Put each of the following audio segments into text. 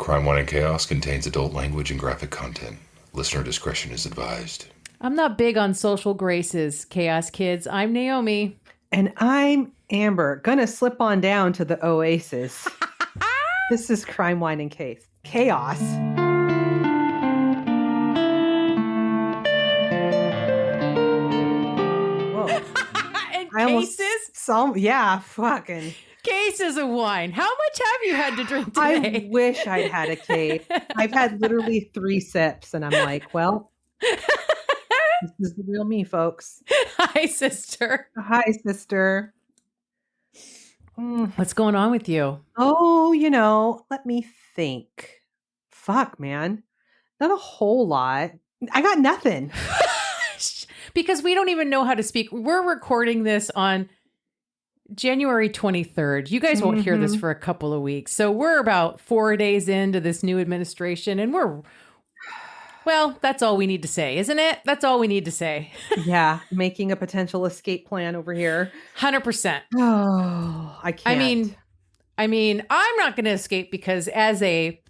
Crime, Wine, and Chaos contains adult language and graphic content. Listener discretion is advised. I'm not big on social graces, Chaos Kids. I'm Naomi. And I'm Amber. Gonna slip on down to the Oasis. This is Crime, Wine, and Chaos. Whoa. And cases? Yeah, fucking. Cases of wine. How much have you had to drink today? I wish I'd had a case. I've had literally 3 sips, and I'm like, well, this is the real me, folks. Hi, sister. Hi, sister. What's going on with you? Oh, let me think. Fuck, man. Not a whole lot. I got nothing. Because we don't even know how to speak. We're recording this on January 23rd. You guys won't hear this for a couple of weeks. So we're about 4 days into this new administration, and well, that's all we need to say, isn't it? That's all we need to say. Yeah, making a potential escape plan over here. 100%. Oh, I can't. I mean, I'm not going to escape because as a,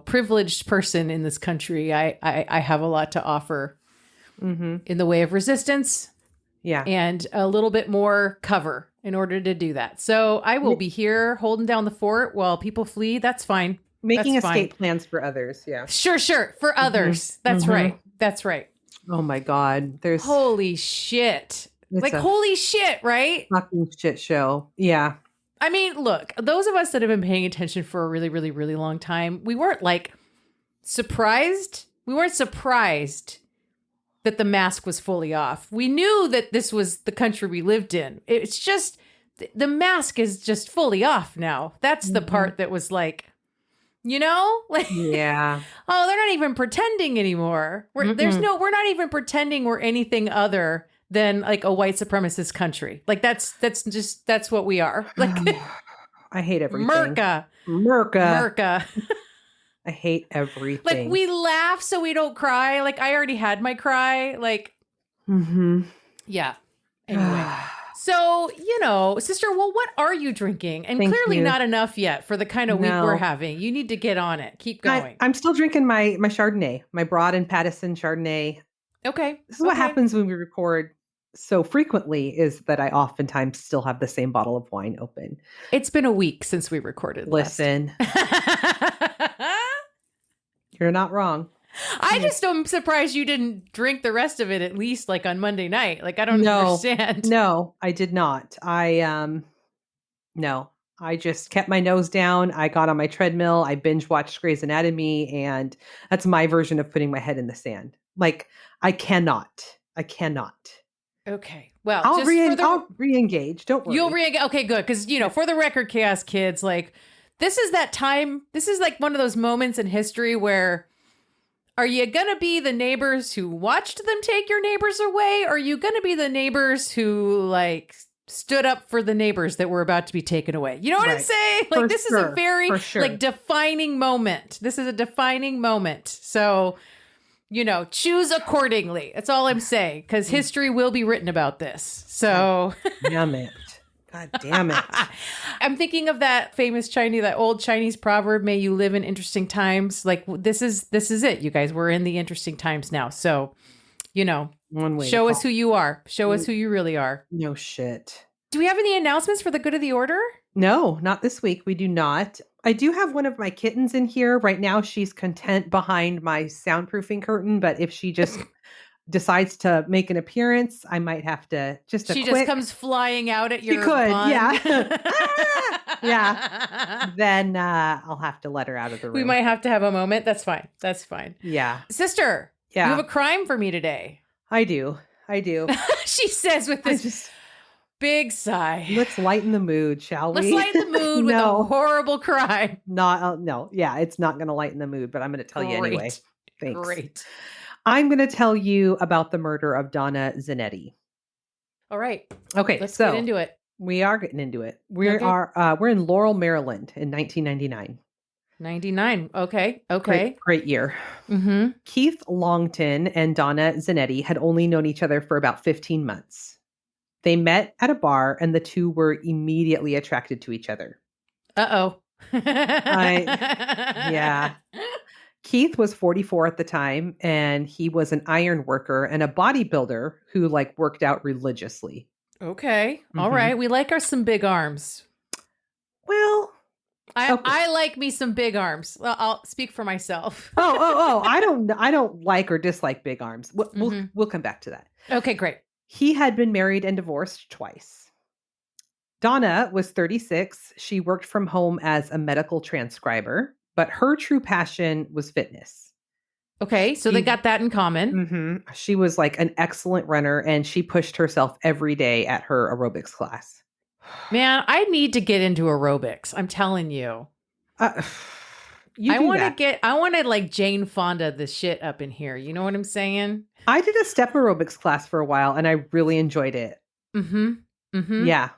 privileged person in this country, I have a lot to offer in the way of resistance. Yeah. And a little bit more cover in order to do that. So I will be here holding down the fort while people flee. That's fine. Making escape plans for others. Yeah. Sure. For others. That's right. That's right. Oh my God. Holy shit. Holy shit, right? Fucking shit show. Yeah. I mean, look, those of us that have been paying attention for a really, really, really long time, we weren't surprised. We weren't surprised that the mask was fully off. We knew that this was the country we lived in. It's just, the mask is just fully off now. That's the part that was yeah. Oh, they're not even pretending anymore. We're not even pretending we're anything other than a white supremacist country. That's what we are. I hate everything. Merca. I hate everything. We laugh so we don't cry. I already had my cry. Yeah. Anyway. So, sister, well, what are you drinking? And clearly not enough yet for the kind of week we're having. You need to get on it. Keep going. I'm still drinking my Chardonnay, my Broad and Pattison Chardonnay. Okay. This is what happens when we record so frequently, is that I oftentimes still have the same bottle of wine open. It's been a week since we recorded. Listen. You're not wrong. I just am surprised you didn't drink the rest of it at least on Monday night. I don't understand. No, I did not. I just kept my nose down. I got on my treadmill. I binge watched Grey's Anatomy, and that's my version of putting my head in the sand. I cannot. Okay. Well, I'll re-engage. Don't worry. You'll re-engage. Okay, good. Because, for the record, Chaos Kids, this is that time. This is one of those moments in history where, are you going to be the neighbors who watched them take your neighbors away? Or are you going to be the neighbors who stood up for the neighbors that were about to be taken away? You know what I'm saying? This is a very defining moment. This is a defining moment. So, choose accordingly. That's all I'm saying. Because history will be written about this. So. Damn it. God damn it. I'm thinking of that old Chinese proverb, may you live in interesting times. This is it, you guys. We're in the interesting times now. So, show us who you are. Show us who you really are. No shit. Do we have any announcements for the good of the order? No, not this week. We do not. I do have one of my kittens in here. Right now, she's content behind my soundproofing curtain. But if she just decides to make an appearance, I might have to just comes flying out at your bun. Yeah. Yeah. Then I'll have to let her out of the room. We might have to have a moment. That's fine. Yeah. Sister, you have a crime for me today. I do. She says with this big sigh. Let's lighten the mood, shall we? Let's lighten the mood with a horrible crime. No. Yeah, it's not going to lighten the mood, but I'm going to tell you anyway. Thanks. Great. I'm going to tell you about the murder of Donna Zinetti. All right. Okay. Let's get into it. We are getting into it. We're in Laurel, Maryland in 1999. 99. Okay. Great year. Mm-hmm. Keith Longton and Donna Zinetti had only known each other for about 15 months. They met at a bar and the two were immediately attracted to each other. Uh-oh. Yeah. Keith was 44 at the time, and he was an iron worker and a bodybuilder who like worked out religiously. Okay. All Mhm. right. We like some big arms. Well, okay. I like me some big arms. Well, I'll speak for myself. I don't like or dislike big arms. We'll come back to that. Okay, great. He had been married and divorced twice. Donna was 36. She worked from home as a medical transcriber, but her true passion was fitness. Okay, so they got that in common. Mm-hmm. She was like an excellent runner, and she pushed herself every day at her aerobics class. Man, I need to get into aerobics. I'm telling you. I want to like Jane Fonda the shit up in here. You know what I'm saying? I did a step aerobics class for a while, and I really enjoyed it. Mm-hmm. Mm-hmm. Yeah.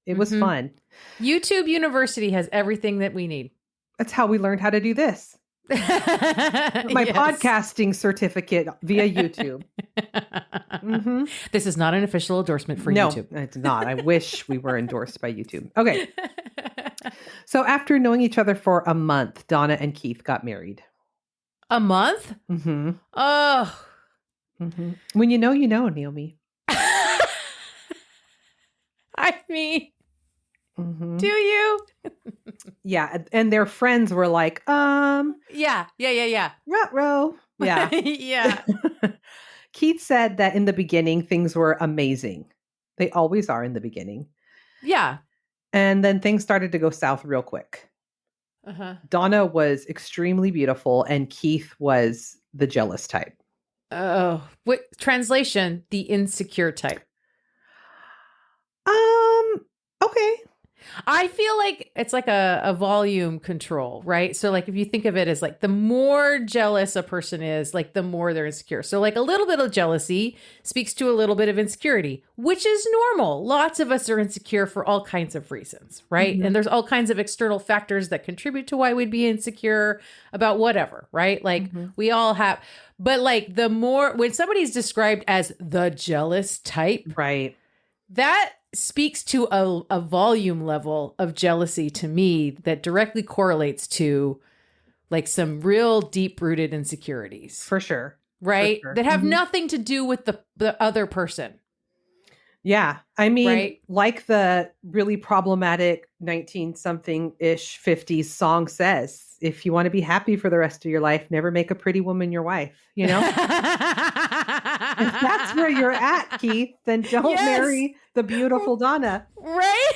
It was fun. YouTube University has everything that we need. That's how we learned how to do this. My podcasting certificate via YouTube. Mm-hmm. This is not an official endorsement for YouTube. No, it's not. I wish we were endorsed by YouTube. Okay. So after knowing each other for a month, Donna and Keith got married. A month? Mm-hmm. Oh. Mm-hmm. When you know, Naomi. I mean... Mm-hmm. Do you? Yeah. And their friends were like, Yeah. Ruh-roh. Yeah. Yeah. Keith said that in the beginning, things were amazing. They always are in the beginning. Yeah. And then things started to go south real quick. Uh-huh. Donna was extremely beautiful, and Keith was the jealous type. Oh, what translation? The insecure type. Okay. I feel like it's like a volume control, right? So like if you think of it as like the more jealous a person is, like the more they're insecure. So like a little bit of jealousy speaks to a little bit of insecurity, which is normal. Lots of us are insecure for all kinds of reasons, right? Mm-hmm. And there's all kinds of external factors that contribute to why we'd be insecure about whatever, right? Like we all have, but like the more, when somebody's described as the jealous type, right, that speaks to a volume level of jealousy to me that directly correlates to like some real deep rooted insecurities. For sure. Right? For sure. That have nothing to do with the other person. Yeah. I mean, right? Like the really problematic 19-something-ish 50s song says, if you want to be happy for the rest of your life, never make a pretty woman your wife, you know? If that's where you're at, Keith, then don't marry the beautiful Donna. Right?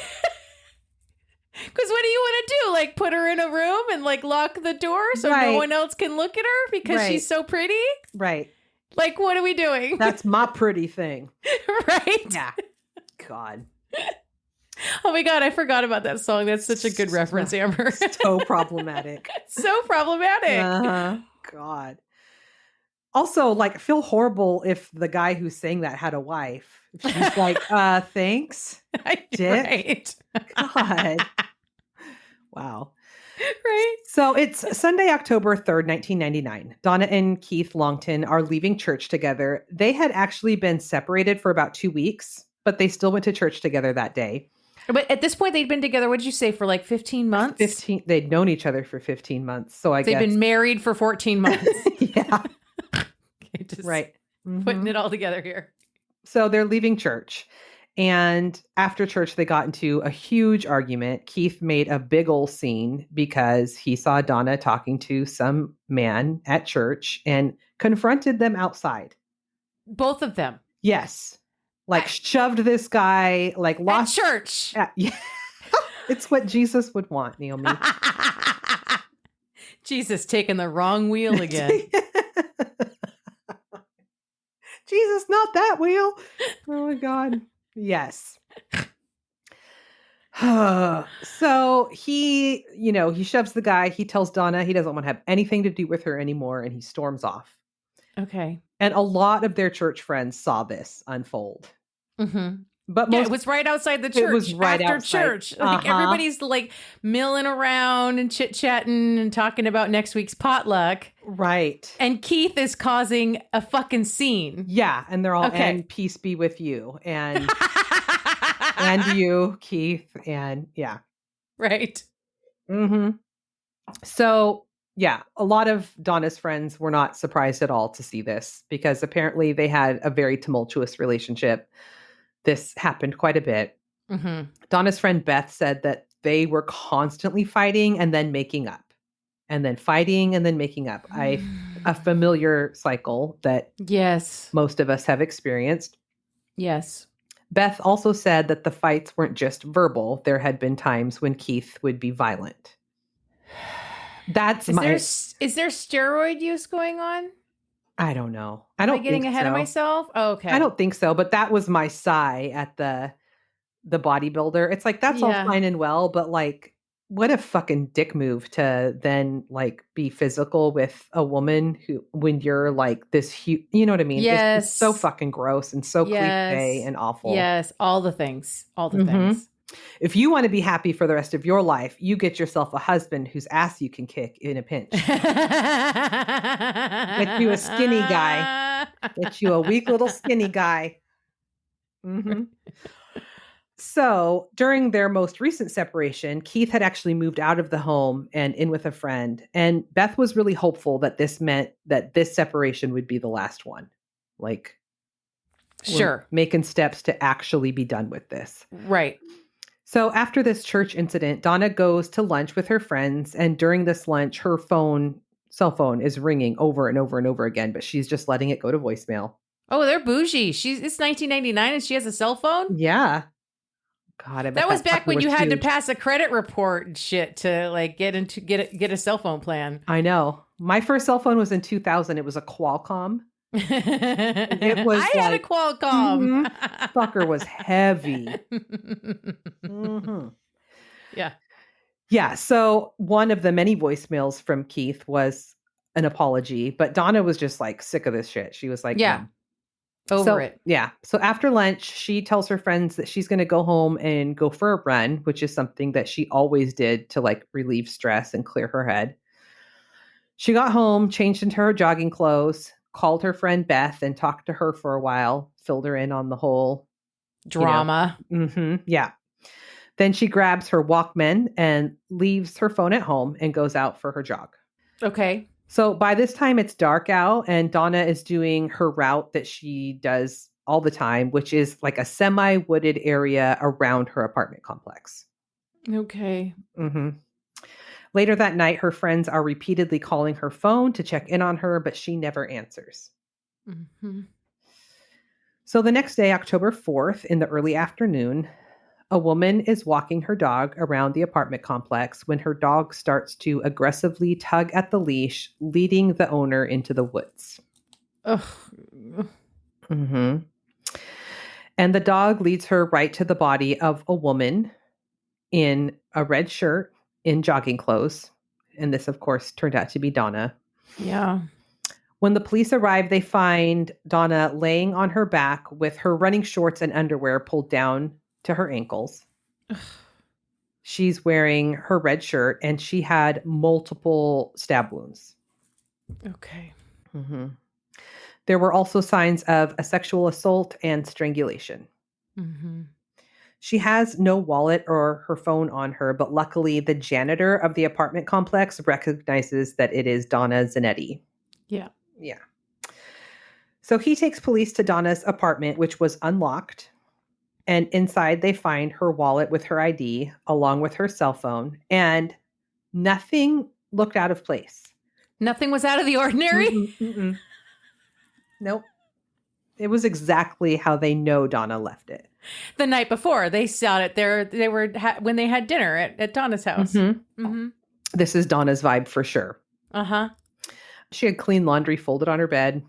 Because what do you want to do? Like put her in a room and like lock the door so no one else can look at her because she's so pretty? Right. Like, what are we doing? That's my pretty thing. Right? Yeah. God. Oh my God, I forgot about that song. That's such a good reference, Amber. So problematic. So problematic. God. Also, like, feel horrible if the guy who sang that had a wife. She's like, thanks, dick. Right. God. Wow. Right. So it's Sunday, October 3rd, 1999. Donna and Keith Longton are leaving church together. They had actually been separated for about 2 weeks, but they still went to church together that day. But at this point, they'd been together, what did you say, for like 15 months? They'd known each other for 15 months. So I guess. They've been married for 14 months. Yeah. Okay, just right. Putting it all together here. So they're leaving church. And after church, they got into a huge argument. Keith made a big old scene because he saw Donna talking to some man at church and confronted them outside. Both of them? Yes. Like shoved this guy, like lost. At church. Yeah. It's what Jesus would want, Naomi. Jesus taking the wrong wheel again. Jesus, not that wheel. Oh my God. Yes. So he shoves the guy. He tells Donna he doesn't want to have anything to do with her anymore, and he storms off. Okay. And a lot of their church friends saw this unfold. Mm-hmm. But it was right outside the church. It was right after outside. church. Like everybody's like milling around and chit-chatting and talking about next week's potluck. Right. And Keith is causing a fucking scene. Yeah. And they're all, and peace be with you. And and you, Keith. And yeah. Right. Mm-hmm. So, yeah, a lot of Donna's friends were not surprised at all to see this because apparently they had a very tumultuous relationship. This happened quite a bit. Mm-hmm. Donna's friend Beth said that they were constantly fighting and then making up, and then fighting and then making up. A familiar cycle that Yes. most of us have experienced. Yes. Beth also said that the fights weren't just verbal. There had been times when Keith would be violent. That's Is there steroid use going on? I don't know. I Am don't I getting think ahead of so. myself? Oh, okay. I don't think so, but that was my sigh at the bodybuilder. It's like that's all Yeah. fine and well, but like what a fucking dick move to then like be physical with a woman who when you're like this huge, you know what I mean? Yes. It's so fucking gross and so cliche and awful. Yes, all the things. All the Mhm. things. If you want to be happy for the rest of your life, you get yourself a husband whose ass you can kick in a pinch. Get you a skinny guy. Get you a weak little skinny guy. Mm-hmm. So during their most recent separation, Keith had actually moved out of the home and in with a friend. And Beth was really hopeful that this meant that this separation would be the last one. Like, Sure. Making steps to actually be done with this. Right. So after this church incident, Donna goes to lunch with her friends. And during this lunch, her cell phone is ringing over and over and over again, but she's just letting it go to voicemail. Oh, they're bougie. It's 1999 and she has a cell phone? Yeah. God, I bet that was back when you had to huge. pass a credit report and shit to like get a cell phone plan. I know. My first cell phone was in 2000. It was a Qualcomm. It was I had a like- Qualcomm. Fucker was heavy. Mm-hmm. Yeah. Yeah. So one of the many voicemails from Keith was an apology, but Donna was just like sick of this shit. She was like, Yeah. "No." Over it. Yeah. So after lunch, she tells her friends that she's going to go home and go for a run, which is something that she always did to like relieve stress and clear her head. She got home, changed into her jogging clothes, called her friend Beth and talked to her for a while, filled her in on the whole Drama. Yeah. Then she grabs her Walkman and leaves her phone at home and goes out for her jog. Okay. So by this time it's dark out and Donna is doing her route that she does all the time, which is like a semi-wooded area around her apartment complex. Okay. Mm-hmm. Later that night, her friends are repeatedly calling her phone to check in on her, but she never answers. Mm-hmm. So the next day, October 4th, in the early afternoon, a woman is walking her dog around the apartment complex when her dog starts to aggressively tug at the leash, leading the owner into the woods. Ugh. Mm-hmm. And the dog leads her right to the body of a woman in a red shirt, in jogging clothes. And this, of course, turned out to be Donna. Yeah. When the police arrive, they find Donna laying on her back with her running shorts and underwear pulled down to her ankles. She's wearing her red shirt and she had multiple stab wounds. Okay. Mm-hmm. There were also signs of a sexual assault and strangulation. Mm-hmm. She has no wallet or her phone on her, but luckily the janitor of the apartment complex recognizes that it is Donna Zinetti. Yeah. Yeah. So he takes police to Donna's apartment, which was unlocked. And inside they find her wallet with her ID, along with her cell phone. And nothing looked out of place. Nothing was out of the ordinary? Mm-mm. Nope. It was exactly how they know Donna left it. The night before, they saw it there. They were when they had dinner at Donna's house. Mm-hmm. Mm-hmm. This is Donna's vibe for sure. Uh-huh. She had clean laundry folded on her bed.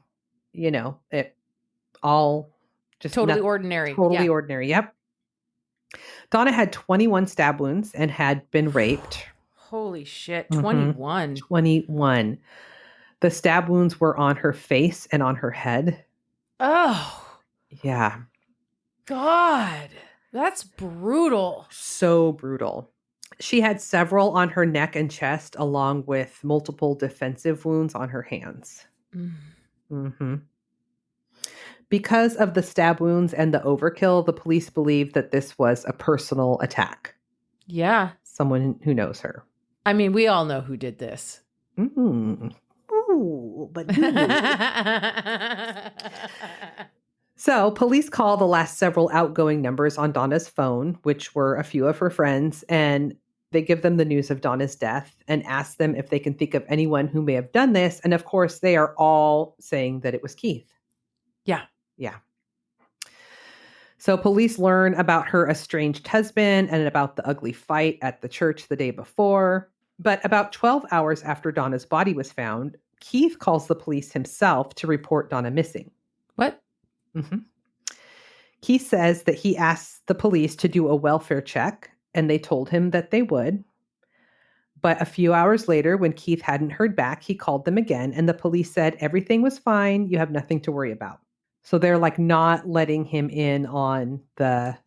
You know, it all just Totally ordinary. Totally Yeah. ordinary. Yep. Donna had 21 stab wounds and had been raped. Holy shit. Mhm. 21. 21. The stab wounds were on her face and on her head. Oh, Yeah. God. That's brutal. So brutal. She had several on her neck and chest, along with multiple defensive wounds on her hands. Mm. Mm-hmm. Because of the stab wounds and the overkill, the police believe that this was a personal attack. Yeah. Someone who knows her. I mean, we all know who did this. Mm. Ooh, but ooh. So police call the last several outgoing numbers on Donna's phone, which were a few of her friends, and they give them the news of Donna's death and ask them if they can think of anyone who may have done this. And of course, they are all saying that it was Keith. Yeah. Yeah. So police learn about her estranged husband and about the ugly fight at the church the day before. But about 12 hours after Donna's body was found, Keith calls the police himself to report Donna missing. What? Mm-hmm. Keith says that he asked the police to do a welfare check, and they told him that they would. But a few hours later, when Keith hadn't heard back, he called them again, and the police said everything was fine. You have nothing to worry about. So they're like not letting him in on the...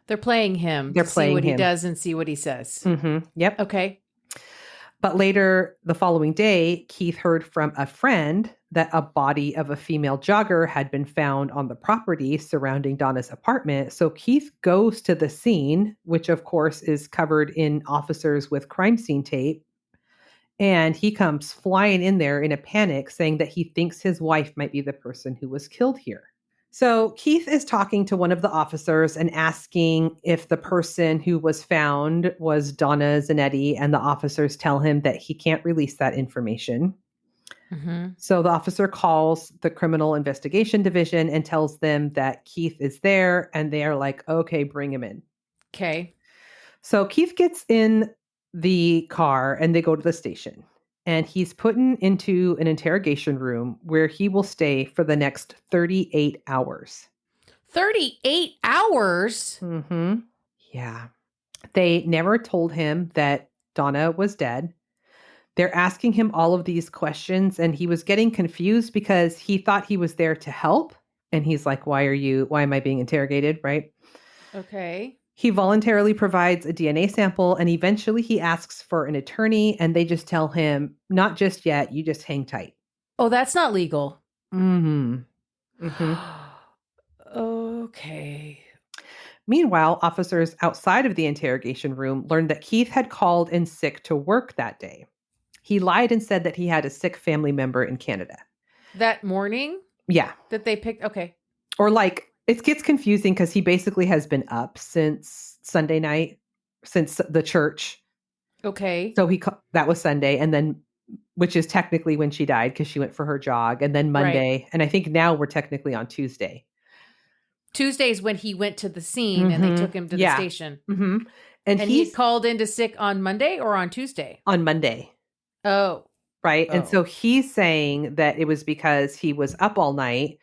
They're playing him. They're to playing see what him. he does and see what he says. Mm-hmm. Yep. Okay. But later, the following day, Keith heard from a friend that a body of a female jogger had been found on the property surrounding Donna's apartment. So Keith goes to the scene, which of course is covered in officers with crime scene tape. And he comes flying in there in a panic, saying that he thinks his wife might be the person who was killed here. So Keith is talking to one of the officers and asking if the person who was found was Donna Zinetti, and the officers tell him that he can't release that information. Mm-hmm. So the officer calls the criminal investigation division and tells them that Keith is there, and they are like, okay, bring him in. Okay. So Keith gets in the car and they go to the station. And he's put into an interrogation room where he will stay for the next 38 hours. 38 hours? Mm-hmm. Yeah. They never told him that Donna was dead. They're asking him all of these questions, and he was getting confused because he thought he was there to help. And he's like, why am I being interrogated? Right? Okay. He voluntarily provides a DNA sample, and eventually he asks for an attorney, and they just tell him, not just yet, you just hang tight. Oh, that's not legal. Mm-hmm. Mm-hmm. Okay. Meanwhile, officers outside of the interrogation room learned that Keith had called in sick to work that day. He lied and said that he had a sick family member in Canada. That morning? Yeah. That they picked? Okay. Or like, it gets confusing because he basically has been up since Sunday night, since the church. Okay. So that was Sunday, and then, which is technically when she died because she went for her jog, and then Monday. Right. And I think now we're technically on Tuesday. Tuesday's when he went to the scene and they took him to the station. Mm-hmm. And he called into sick on Monday or on Tuesday? On Monday. Oh. Right. Oh. And so he's saying that it was because he was up all night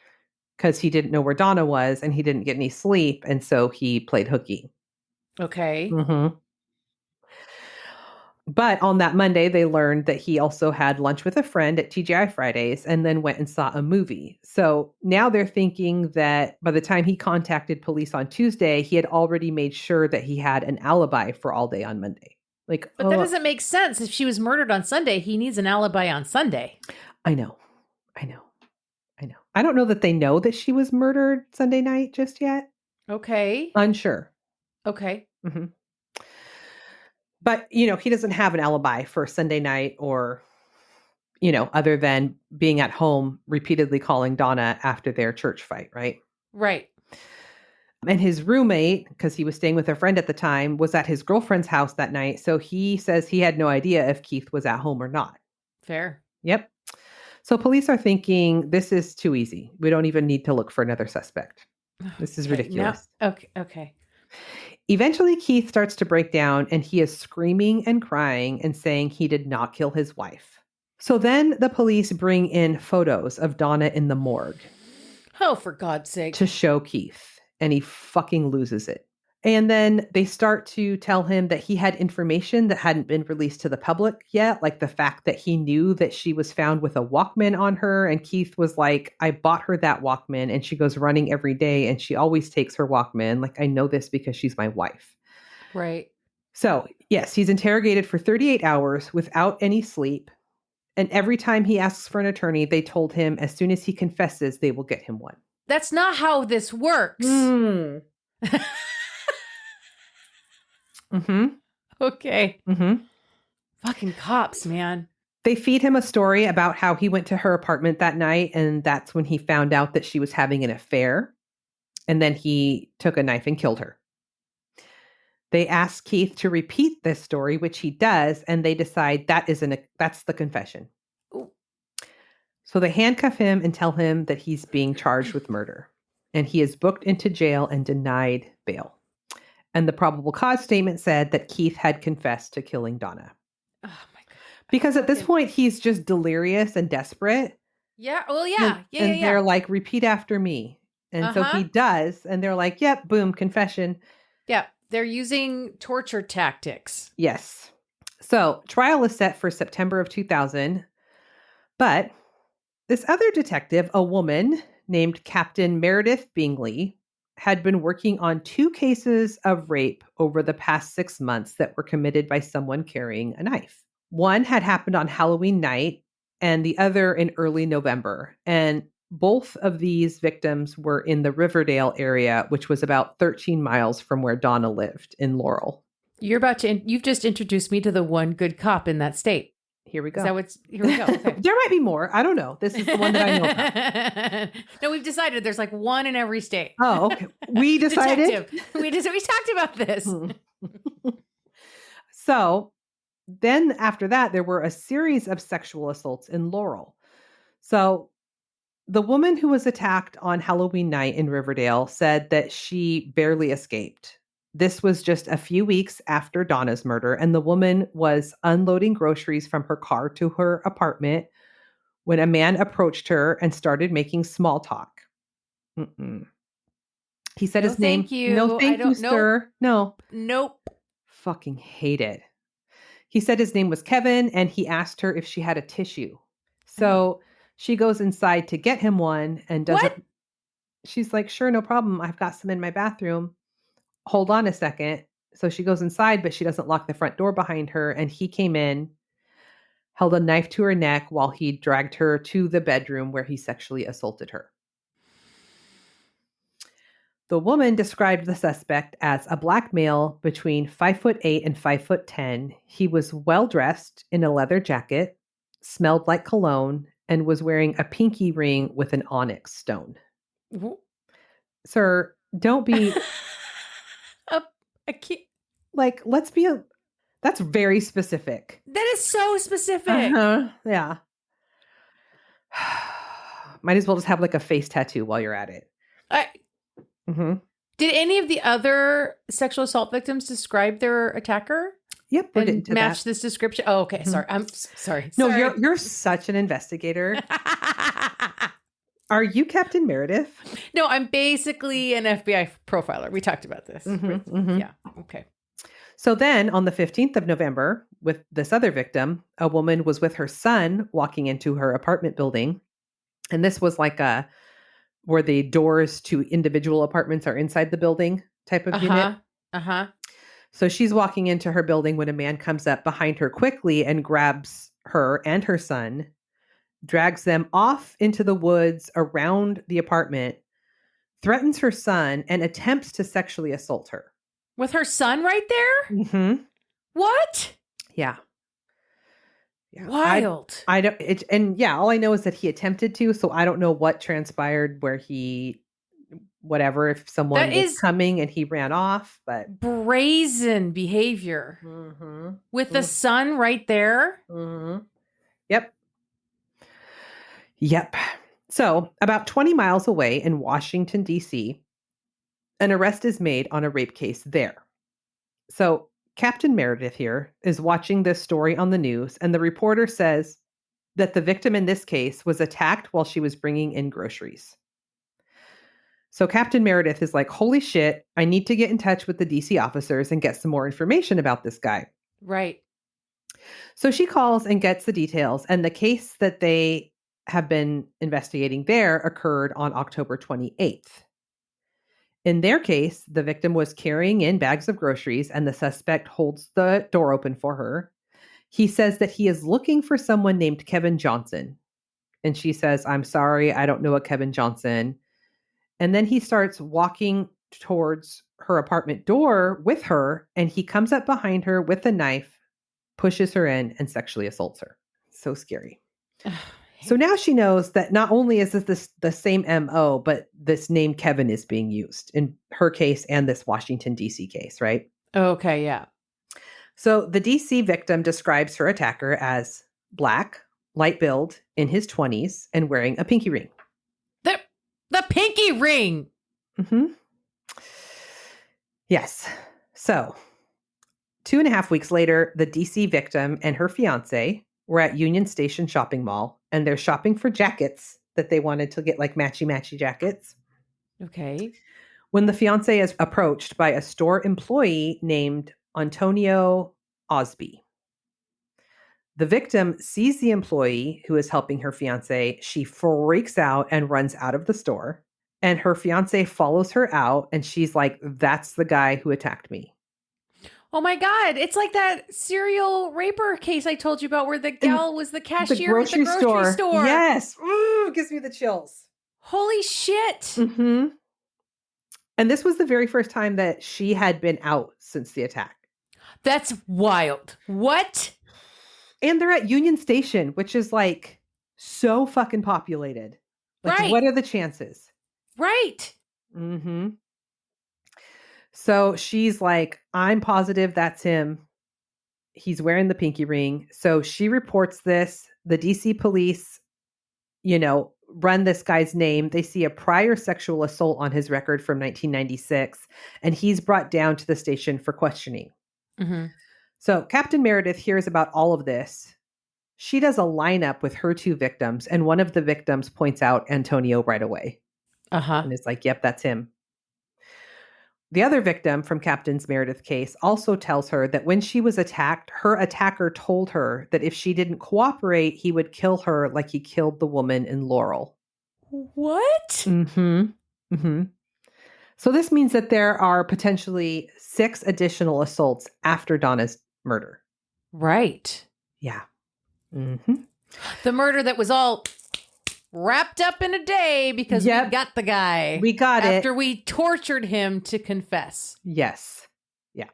because he didn't know where Donna was and he didn't get any sleep. And so he played hooky. Okay. Mm-hmm. But on that Monday, they learned that he also had lunch with a friend at TGI Fridays and then went and saw a movie. So now they're thinking that by the time he contacted police on Tuesday, he had already made sure that he had an alibi for all day on Monday. Like, but that doesn't make sense. If she was murdered on Sunday, he needs an alibi on Sunday. I know. I don't know that they know that she was murdered Sunday night just yet. Okay. Unsure. Okay. Mm-hmm. But, he doesn't have an alibi for Sunday night or, other than being at home repeatedly calling Donna after their church fight, right? Right. And his roommate, because he was staying with a friend at the time, was at his girlfriend's house that night. So he says he had no idea if Keith was at home or not. Fair. Yep. So police are thinking this is too easy. We don't even need to look for another suspect. This is ridiculous. No. Okay. Eventually, Keith starts to break down and he is screaming and crying and saying he did not kill his wife. So then the police bring in photos of Donna in the morgue. Oh, for God's sake. To show Keith, and he fucking loses it. And then they start to tell him that he had information that hadn't been released to the public yet, like the fact that he knew that she was found with a Walkman on her. And Keith was like, I bought her that Walkman and she goes running every day and she always takes her Walkman. Like, I know this because she's my wife. Right. So, yes, he's interrogated for 38 hours without any sleep. And every time he asks for an attorney, they told him as soon as he confesses, they will get him one. That's not how this works. Mm-hmm. Okay. Mm-hmm. Fucking cops, man. They feed him a story about how he went to her apartment that night, and that's when he found out that she was having an affair. And then he took a knife and killed her. They ask Keith to repeat this story, which he does, and they decide that's the confession. Ooh. So they handcuff him and tell him that he's being charged with murder. And he is booked into jail and denied bail. And the probable cause statement said that Keith had confessed to killing Donna. Oh my God. Because at this point, he's just delirious and desperate. Yeah. Well, yeah. And they're like, repeat after me. And so he does. And they're like, yep, boom, confession. Yeah. They're using torture tactics. Yes. So trial is set for September of 2000. But this other detective, a woman named Captain Meredith Bingley, had been working on 2 cases of rape over the past 6 months that were committed by someone carrying a knife. One had happened on Halloween night and the other in early November. And both of these victims were in the Riverdale area, which was about 13 miles from where Donna lived in Laurel. You've just introduced me to the one good cop in that state. Here we go. Here we go. Okay. There might be more. I don't know. This is the one that I know about. No, we've decided there's like one in every state. Oh, okay. We decided. Detective. We talked about this. So then after that, there were a series of sexual assaults in Laurel. So the woman who was attacked on Halloween night in Riverdale said that she barely escaped. This was just a few weeks after Donna's murder, and the woman was unloading groceries from her car to her apartment when a man approached her and started making small talk. He said his name. Thank you. No, thank you, sir. No. Nope. Fucking hate it. He said his name was Kevin, and he asked her if she had a tissue. So she goes inside to get him one and doesn't. What? She's like, sure, no problem. I've got some in my bathroom. Hold on a second. So she goes inside, but she doesn't lock the front door behind her. And he came in, held a knife to her neck while he dragged her to the bedroom where he sexually assaulted her. The woman described the suspect as a black male between 5'8" and 5'10". He was well dressed in a leather jacket, smelled like cologne, and was wearing a pinky ring with an onyx stone. Sir, don't be like, that's very specific. That is so specific. Yeah. Might as well just have like a face tattoo while you're at it. Did any of the other sexual assault victims describe their attacker? Yep, we're getting to match this description. Oh, okay. Sorry, I'm sorry. No, you're such an investigator. Are you Captain Meredith? No, I'm basically an FBI profiler. We talked about this. Yeah. Okay. So then on the 15th of November, with this other victim, a woman was with her son walking into her apartment building. And this was like where the doors to individual apartments are inside the building type of unit. So she's walking into her building when a man comes up behind her quickly and grabs her and her son, drags them off into the woods around the apartment, threatens her son, and attempts to sexually assault her. With her son right there? What? Yeah. Wild. I don't. All I know is that he attempted to. So I don't know what transpired where he, whatever, if someone was coming and he ran off. But brazen behavior with the son right there. Yep. So about 20 miles away in Washington, D.C., an arrest is made on a rape case there. So Captain Meredith here is watching this story on the news, and the reporter says that the victim in this case was attacked while she was bringing in groceries. So Captain Meredith is like, holy shit, I need to get in touch with the DC officers and get some more information about this guy. Right. So she calls and gets the details, and the case that they have been investigating there occurred on October 28th. In their case, the victim was carrying in bags of groceries and the suspect holds the door open for her. He says that he is looking for someone named Kevin Johnson. And she says, I'm sorry, I don't know a Kevin Johnson. And then he starts walking towards her apartment door with her, and he comes up behind her with a knife, pushes her in, and sexually assaults her. So scary. So now she knows that not only is this the same MO, but this name Kevin is being used in her case and this Washington, D.C. case, right? Okay, yeah. So the D.C. victim describes her attacker as black, light build, in his 20s, and wearing a pinky ring. The pinky ring! Mm-hmm. Yes. So 2.5 weeks later, the D.C. victim and her fiance were at Union Station Shopping Mall, and they're shopping for jackets that they wanted to get, like matchy jackets. Okay. When the fiance is approached by a store employee named Antonio Osby. The victim sees the employee who is helping her fiance. She freaks out and runs out of the store. And her fiance follows her out, and she's like, "That's the guy who attacked me." Oh my God. It's like that serial raper case I told you about where the gal was the cashier at the grocery store. Yes. Ooh, gives me the chills. Holy shit. Mm-hmm. And this was the very first time that she had been out since the attack. That's wild. What? And they're at Union Station, which is like so fucking populated. Like, right. What are the chances? Right. Mm-hmm. So she's like, "I'm positive that's him. He's wearing the pinky ring." So she reports this. The DC police, run this guy's name. They see a prior sexual assault on his record from 1996, and he's brought down to the station for questioning. Mm-hmm. So Captain Meredith hears about all of this. She does a lineup with her two victims, and one of the victims points out Antonio right away. Uh-huh. And it's like, "Yep, that's him." The other victim from Captain Meredith's case also tells her that when she was attacked, her attacker told her that if she didn't cooperate, he would kill her like he killed the woman in Laurel. What? Mm-hmm. Mm-hmm. So this means that there are potentially 6 additional assaults after Donna's murder. Right. Yeah. Mm-hmm. The murder that was all wrapped up in a day because we got the guy. We got it. After we tortured him to confess. Yes. Yeah.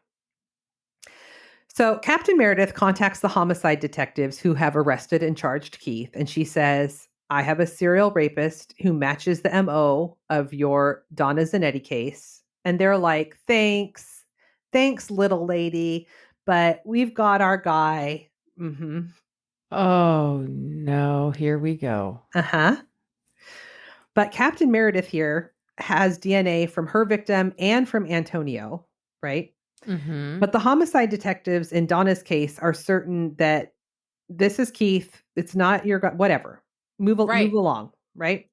So Captain Meredith contacts the homicide detectives who have arrested and charged Keith. And she says, "I have a serial rapist who matches the MO of your Donna Zinetti case." And they're like, Thanks, little lady. But we've got our guy. Mm-hmm. Oh, no. Here we go. Uh-huh. But Captain Meredith here has DNA from her victim and from Antonio, right? Mm-hmm. But the homicide detectives in Donna's case are certain that this is Keith. It's not your guy. Whatever. Move along, right?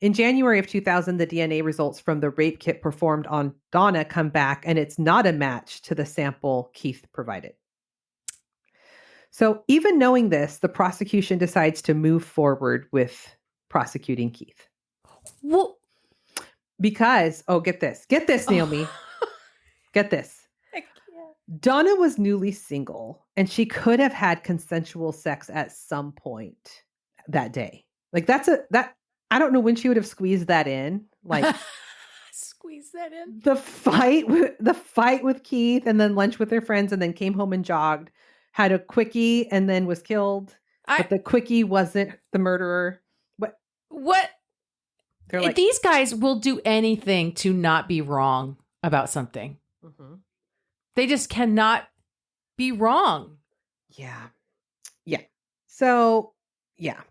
In January of 2000, the DNA results from the rape kit performed on Donna come back, and it's not a match to the sample Keith provided. So even knowing this, the prosecution decides to move forward with prosecuting Keith. Well, because, get this, Naomi. Get this. Donna was newly single, and she could have had consensual sex at some point that day. Like I don't know when she would have squeezed that in. Like squeeze that in. The fight with Keith, and then lunch with her friends, and then came home and jogged. Had a quickie and then was killed. But the quickie wasn't the murderer. What? They're like, these guys will do anything to not be wrong about something. Mm-hmm. They just cannot be wrong. Yeah. Yeah. So, yeah.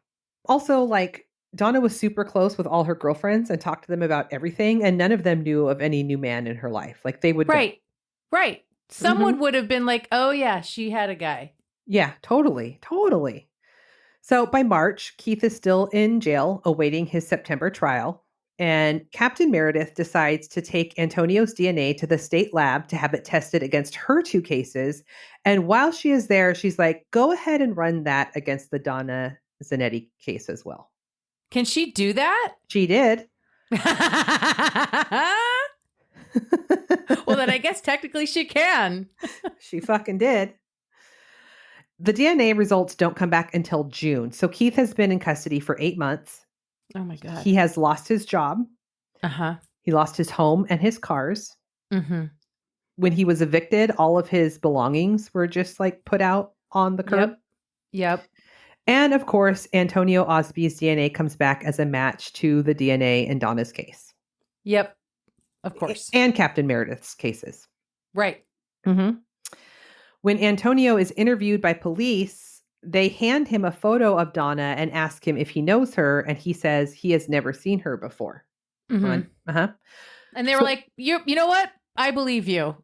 Also, like, Donna was super close with all her girlfriends and talked to them about everything. And none of them knew of any new man in her life. Like, they would. Right. Someone would have been like, "Oh, yeah, she had a guy." Yeah, totally. So by March, Keith is still in jail awaiting his September trial. And Captain Meredith decides to take Antonio's DNA to the state lab to have it tested against her 2 cases. And while she is there, she's like, "Go ahead and run that against the Donna Zinetti case as well." Can she do that? She did. Well, then I guess technically she can. She fucking did. The DNA results don't come back until June. So Keith has been in custody for 8 months. Oh my God. He has lost his job. Uh-huh. He lost his home and his cars. Mm-hmm. when he was evicted, all of his belongings were just like put out on the curb. Yep. And of course, Antonio Osby's DNA comes back as a match to the DNA in Donna's case. Yep. Of course. And Captain Meredith's cases. Right. Mm-hmm. When Antonio is interviewed by police, they hand him a photo of Donna and ask him if he knows her. And he says he has never seen her before. Mhm. Uh-huh. And they were like, you know what? I believe you.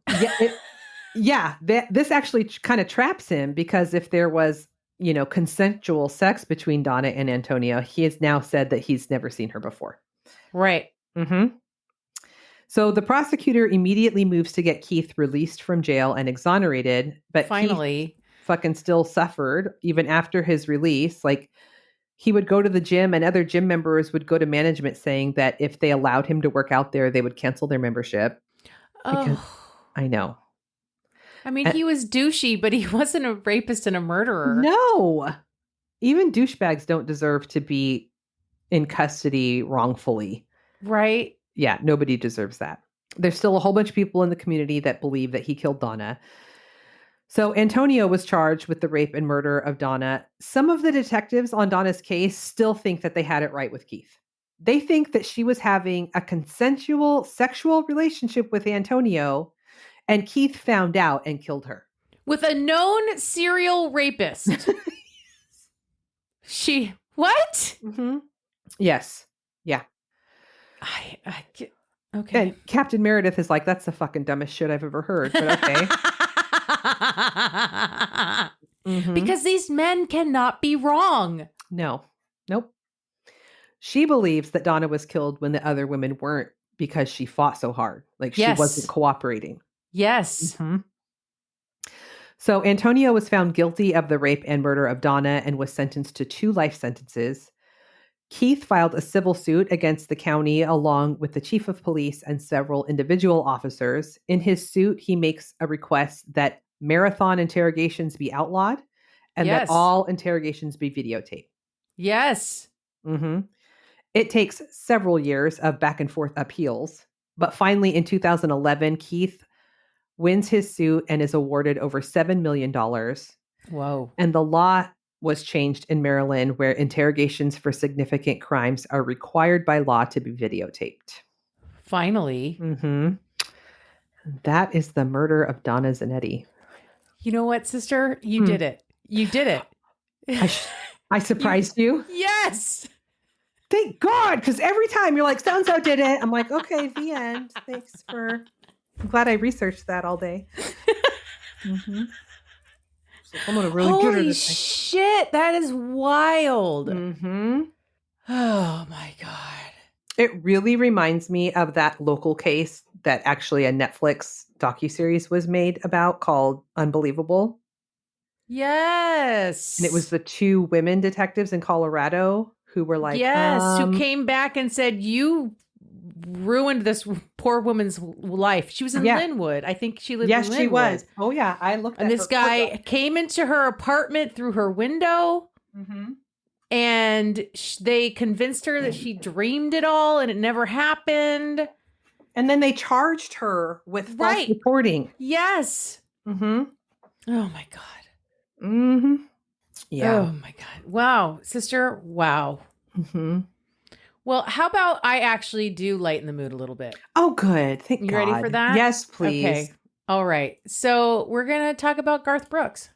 This actually kind of traps him, because if there was, consensual sex between Donna and Antonio, he has now said that he's never seen her before. Right. Mm-hmm. So the prosecutor immediately moves to get Keith released from jail and exonerated, but finally, Keith fucking still suffered even after his release. Like, he would go to the gym, and other gym members would go to management saying that if they allowed him to work out there, they would cancel their membership. Because, I know. I mean, he was douchey, but he wasn't a rapist and a murderer. No. Even douchebags don't deserve to be in custody wrongfully. Right. Yeah, nobody deserves that. There's still a whole bunch of people in the community that believe that he killed Donna. So Antonio was charged with the rape and murder of Donna. Some of the detectives on Donna's case still think that they had it right with Keith. They think that she was having a consensual sexual relationship with Antonio, and Keith found out and killed her. With a known serial rapist. What? Mm-hmm. Yes. Yeah. Okay. And Captain Meredith is like, that's the fucking dumbest shit I've ever heard. But okay. Mm-hmm. Because these men cannot be wrong. No. Nope. She believes that Donna was killed when the other women weren't, because she fought so hard. Like, she wasn't cooperating. Yes. Mm-hmm. So Antonio was found guilty of the rape and murder of Donna and was sentenced to 2 life sentences. Keith filed a civil suit against the county along with the chief of police and several individual officers. In his suit, he makes a request that marathon interrogations be outlawed and that all interrogations be videotaped. Yes. Mm-hmm. It takes several years of back and forth appeals, but finally in 2011, Keith wins his suit and is awarded over $7 million. Whoa. And the law was changed in Maryland, where interrogations for significant crimes are required by law to be videotaped. Finally. Mm-hmm. That is the murder of Donna Zinetti. You know what, sister? You did it. You did it. I surprised you? Yes. Thank God, because every time you're like, so-and-so did it. I'm like, okay, the end. Thanks for... I'm glad I researched that all day. Mm-hmm. I'm gonna really Holy shit, that is wild. Mm-hmm. Oh my God. It really reminds me of that local case that actually a Netflix docuseries was made about, called Unbelievable. Yes. And it was the 2 women detectives in Colorado who were like, who came back and said, you ruined this poor woman's life. She was in Linwood. I think she lived in Linwood. Yes, she was. Oh, yeah. I looked at And this guy came into her apartment through her window. Mm-hmm. And they convinced her that she dreamed it all and it never happened. And then they charged her with false reporting. Yes. Mm-hmm. Oh, my God. Mm-hmm. Yeah. Oh, my God. Wow. Sister, wow. Mm-hmm. Well, how about I actually do lighten the mood a little bit? Oh, good. Thank God. You ready for that? Yes, please. Okay. All right. So we're going to talk about Garth Brooks.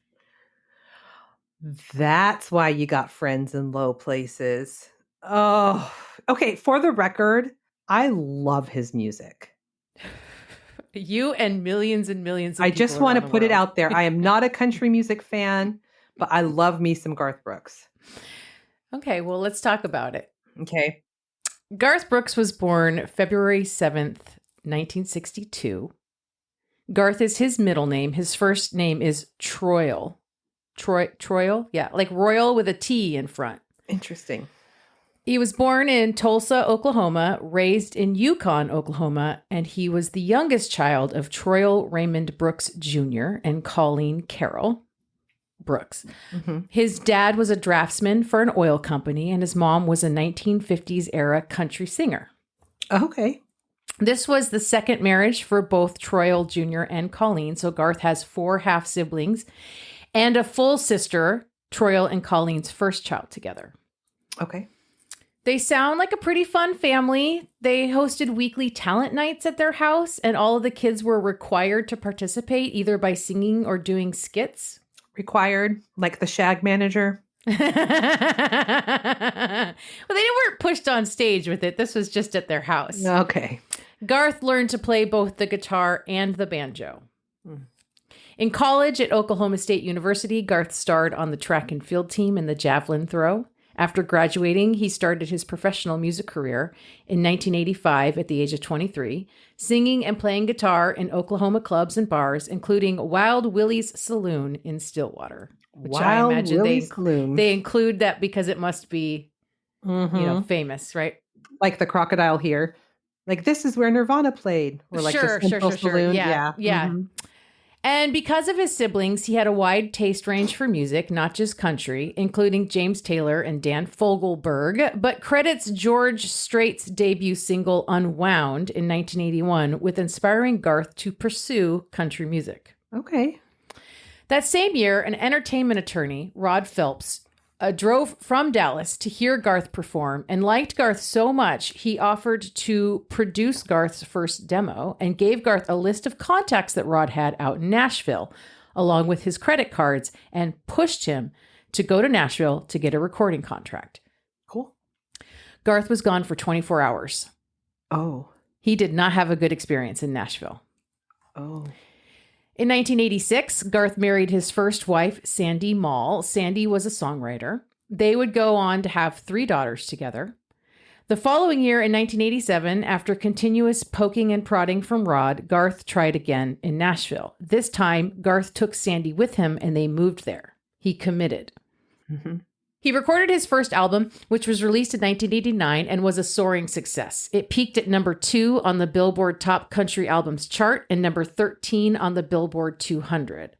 That's why you got friends in low places. Oh, okay. For the record, I love his music. You and millions of I just want to put it out there. I am not a country music fan, but I love me some Garth Brooks. Okay. Well, let's talk about it. Okay. Garth Brooks was born February 7th, 1962. Garth is his middle name. His first name is Troyle. Troyle? Yeah, like royal with a T in front. Interesting. He was born in Tulsa, Oklahoma, raised in Yukon, Oklahoma, and he was the youngest child of Troyle Raymond Brooks Jr. and Colleen Carroll Brooks. Mm-hmm. His dad was a draftsman for an oil company, and his mom was a 1950s era country singer. Okay. This was the second marriage for both Troyle Jr. and Colleen. So Garth has 4 half siblings and a full sister, Troyle and Colleen's first child together. Okay. They sound like a pretty fun family. They hosted weekly talent nights at their house, and all of the kids were required to participate either by singing or doing skits. Required, like the shag manager. Well, they weren't pushed on stage with it. This was just at their house. Okay. Garth learned to play both the guitar and the banjo. In college at Oklahoma State University, Garth starred on the track and field team in the javelin throw. After graduating, he started his professional music career in 1985 at the age of 23, singing and playing guitar in Oklahoma clubs and bars, including Wild Willie's Saloon in Stillwater. Which Wild I imagine Willie's Saloon. they include that because it must be, famous, right? Like the crocodile here. Like, this is where Nirvana played. Or like Sure. the Central Saloon. Yeah. Mhm. And because of his siblings, he had a wide taste range for music, not just country, including James Taylor and Dan Fogelberg, but credits George Strait's debut single Unwound in 1981 with inspiring Garth to pursue country music. Okay. That same year, an entertainment attorney, Rod Phelps, drove from Dallas to hear Garth perform and liked Garth so much he offered to produce Garth's first demo and gave Garth a list of contacts that Rod had out in Nashville, along with his credit cards, and pushed him to go to Nashville to get a recording contract. Cool. Garth was gone for 24 hours. Oh. He did not have a good experience in Nashville. Oh. In 1986, Garth married his first wife, Sandy Mall. Sandy was a songwriter. They would go on to have 3 daughters together. The following year, in 1987, after continuous poking and prodding from Rod, Garth tried again in Nashville. This time, Garth took Sandy with him and they moved there. He committed. Mm-hmm. He recorded his first album, which was released in 1989 and was a soaring success. It peaked at number 2 on the Billboard Top Country Albums chart and number 13 on the Billboard 200.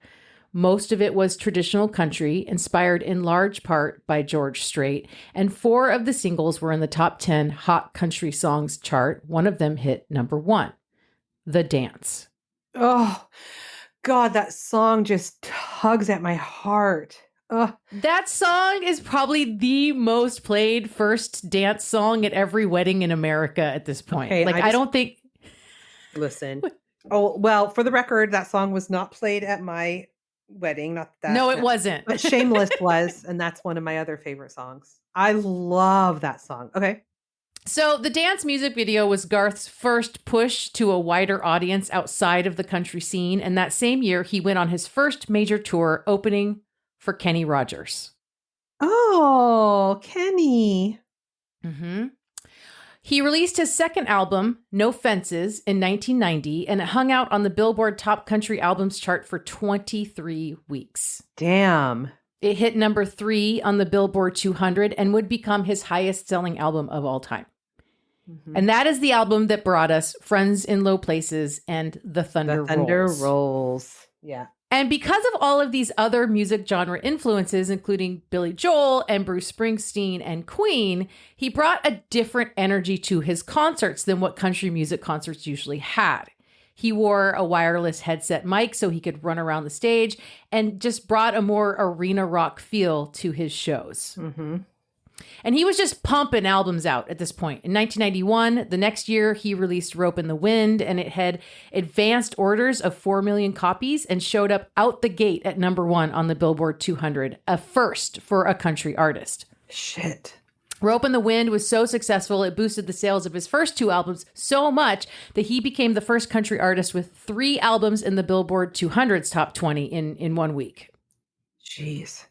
Most of it was traditional country, inspired in large part by George Strait, and 4 of the singles were in the top 10 Hot Country Songs chart. One of them hit number 1, The Dance. Oh, God, that song just tugs at my heart. That song is probably the most played first dance song at every wedding in America at this point. Okay, I don't think... Listen. Oh, well, for the record, that song was not played at my wedding. Not that. No, it wasn't. But Shameless was, and that's one of my other favorite songs. I love that song. Okay. So the dance music video was Garth's first push to a wider audience outside of the country scene. And that same year, he went on his first major tour, opening for Kenny Rogers. Oh, Kenny. Mm-hmm. He released his second album, No Fences, in 1990, and it hung out on the Billboard Top Country Albums chart for 23 weeks. Damn. It hit number 3 on the Billboard 200 and would become his highest selling album of all time. Mm-hmm. And that is the album that brought us Friends in Low Places and The Thunder Rolls. Yeah. And because of all of these other music genre influences, including Billy Joel and Bruce Springsteen and Queen, he brought a different energy to his concerts than what country music concerts usually had. He wore a wireless headset mic so he could run around the stage and just brought a more arena rock feel to his shows. Mm-hmm. And he was just pumping albums out at this point. In 1991, the next year, he released Rope in the Wind, and it had advanced orders of 4 million copies and showed up out the gate at number 1 on the Billboard 200, a first for a country artist. Shit. Rope in the Wind was so successful, it boosted the sales of his first 2 albums so much that he became the first country artist with 3 albums in the Billboard 200's top 20 in 1 week. Jeez.